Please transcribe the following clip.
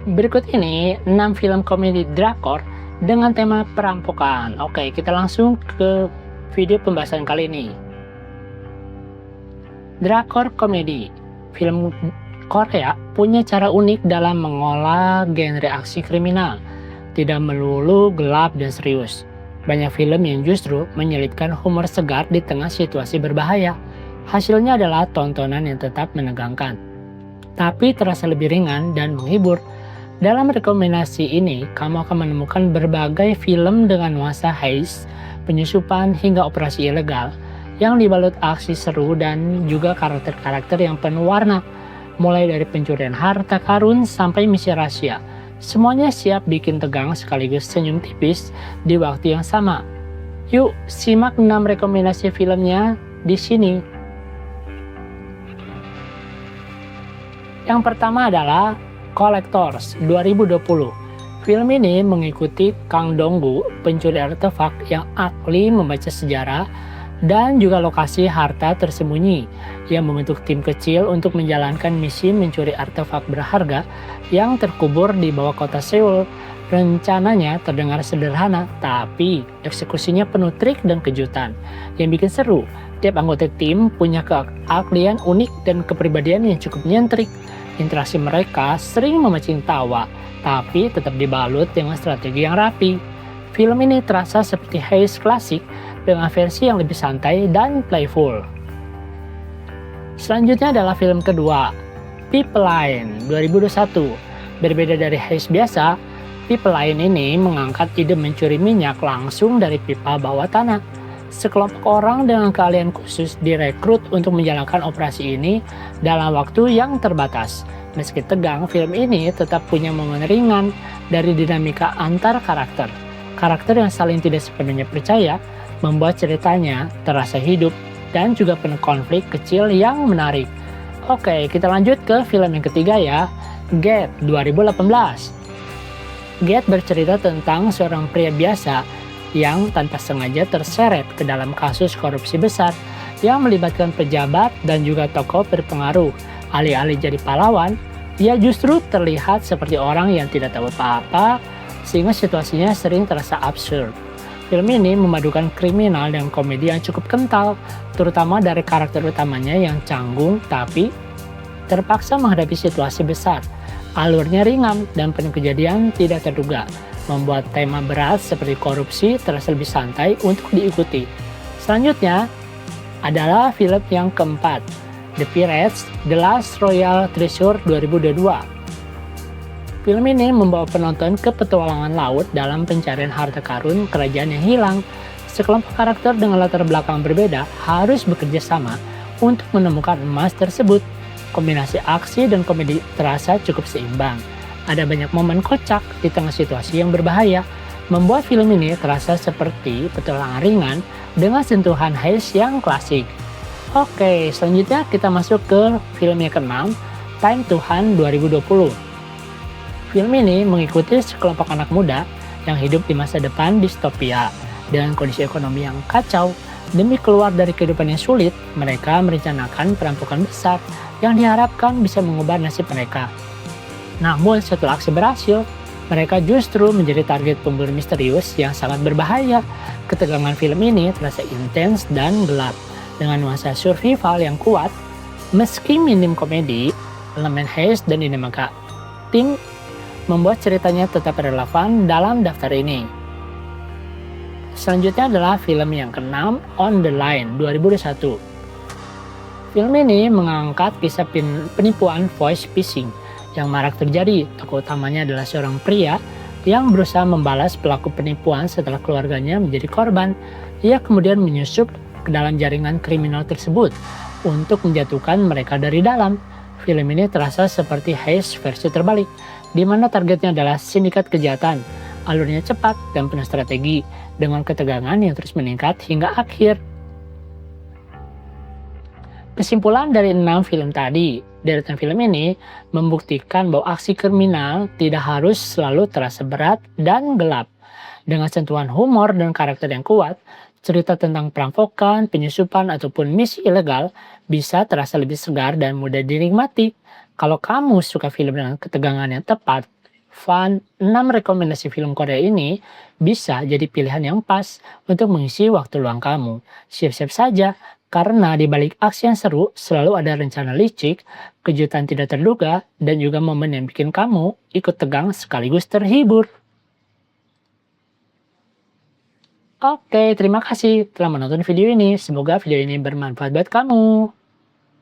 Berikut ini 6 film komedi drakor dengan tema perampokan. Oke, kita langsung ke video pembahasan kali ini. Drakor komedi. Film Korea punya cara unik dalam mengolah genre aksi kriminal. Tidak melulu gelap dan serius. Banyak film yang justru menyelipkan humor segar di tengah situasi berbahaya. Hasilnya adalah tontonan yang tetap menegangkan, tapi terasa lebih ringan dan menghibur. Dalam rekomendasi ini, kamu akan menemukan berbagai film dengan nuansa heist, penyusupan hingga operasi ilegal yang dibalut aksi seru dan juga karakter-karakter yang penuh warna, mulai dari pencurian harta karun sampai misi rahasia. Semuanya siap bikin tegang sekaligus senyum tipis di waktu yang sama. Yuk, simak 6 rekomendasi filmnya di sini. Yang pertama adalah Collectors 2020. Film ini mengikuti Kang Dong-gu, pencuri artefak yang ahli membaca sejarah dan juga lokasi harta tersembunyi yang membentuk tim kecil untuk menjalankan misi mencuri artefak berharga yang terkubur di bawah kota Seoul. Rencananya terdengar sederhana, tapi eksekusinya penuh trik dan kejutan yang bikin seru. Tiap anggota tim punya keahlian unik dan kepribadian yang cukup nyentrik. Interaksi mereka sering memancing tawa, tapi tetap dibalut dengan strategi yang rapi. Film ini terasa seperti heist klasik dengan versi yang lebih santai dan playful. Selanjutnya adalah film kedua, Pipeline 2021. Berbeda dari heist biasa, Pipeline ini mengangkat ide mencuri minyak langsung dari pipa bawah tanah. Sekelompok orang dengan keahlian khusus direkrut untuk menjalankan operasi ini dalam waktu yang terbatas. Meski tegang, film ini tetap punya momen ringan dari dinamika antar karakter. Karakter yang saling tidak sepenuhnya percaya membuat ceritanya terasa hidup dan juga penuh konflik kecil yang menarik. Oke, kita lanjut ke film yang ketiga ya, Get 2018. Get bercerita tentang seorang pria biasa yang tanpa sengaja terseret ke dalam kasus korupsi besar yang melibatkan pejabat dan juga tokoh berpengaruh. Alih-alih jadi pahlawan, ia justru terlihat seperti orang yang tidak tahu apa-apa, sehingga situasinya sering terasa absurd. Film ini memadukan kriminal dan komedi yang cukup kental, terutama dari karakter utamanya yang canggung tapi terpaksa menghadapi situasi besar. Alurnya ringan dan penuh kejadian tidak terduga, membuat tema berat seperti korupsi terasa lebih santai untuk diikuti. Selanjutnya adalah film yang keempat, The Pirates: The Last Royal Treasure 2022. Film ini membawa penonton ke petualangan laut dalam pencarian harta karun kerajaan yang hilang. Sekelompok karakter dengan latar belakang berbeda harus bekerja sama untuk menemukan emas tersebut. Kombinasi aksi dan komedi terasa cukup seimbang. Ada banyak momen kocak di tengah situasi yang berbahaya, membuat film ini terasa seperti petualangan ringan dengan sentuhan heist yang klasik. Oke, selanjutnya kita masuk ke film yang keenam, Time to Hunt 2020. Film ini mengikuti sekelompok anak muda yang hidup di masa depan distopia dengan kondisi ekonomi yang kacau. Demi keluar dari kehidupan yang sulit, mereka merencanakan perampokan besar yang diharapkan bisa mengubah nasib mereka. Namun setelah aksi berhasil, mereka justru menjadi target pemburu misterius yang sangat berbahaya. Ketegangan film ini terasa intens dan gelap, dengan nuansa survival yang kuat. Meski minim komedi, elemen heist dan dinamika tim membuat ceritanya tetap relevan dalam daftar ini. Selanjutnya adalah film yang keenam, On the Line 2021. Film ini mengangkat kisah penipuan voice phishing yang marak terjadi. Tokoh utamanya adalah seorang pria yang berusaha membalas pelaku penipuan setelah keluarganya menjadi korban. Ia kemudian menyusup ke dalam jaringan kriminal tersebut untuk menjatuhkan mereka dari dalam. Film ini terasa seperti heist versi terbalik, di mana targetnya adalah sindikat kejahatan. Alurnya cepat dan penuh strategi, dengan ketegangan yang terus meningkat hingga akhir. Kesimpulan dari 6 film tadi, deretan film ini membuktikan bahwa aksi kriminal tidak harus selalu terasa berat dan gelap. Dengan sentuhan humor dan karakter yang kuat, cerita tentang perampokan, penyusupan, ataupun misi ilegal bisa terasa lebih segar dan mudah dinikmati. Kalau kamu suka film dengan ketegangan yang tepat, Fun, 6 rekomendasi film Korea ini bisa jadi pilihan yang pas untuk mengisi waktu luang kamu. Siap-siap saja, karena di balik aksi yang seru selalu ada rencana licik, kejutan tidak terduga, dan juga momen yang bikin kamu ikut tegang sekaligus terhibur. Oke, terima kasih telah menonton video ini. Semoga video ini bermanfaat buat kamu.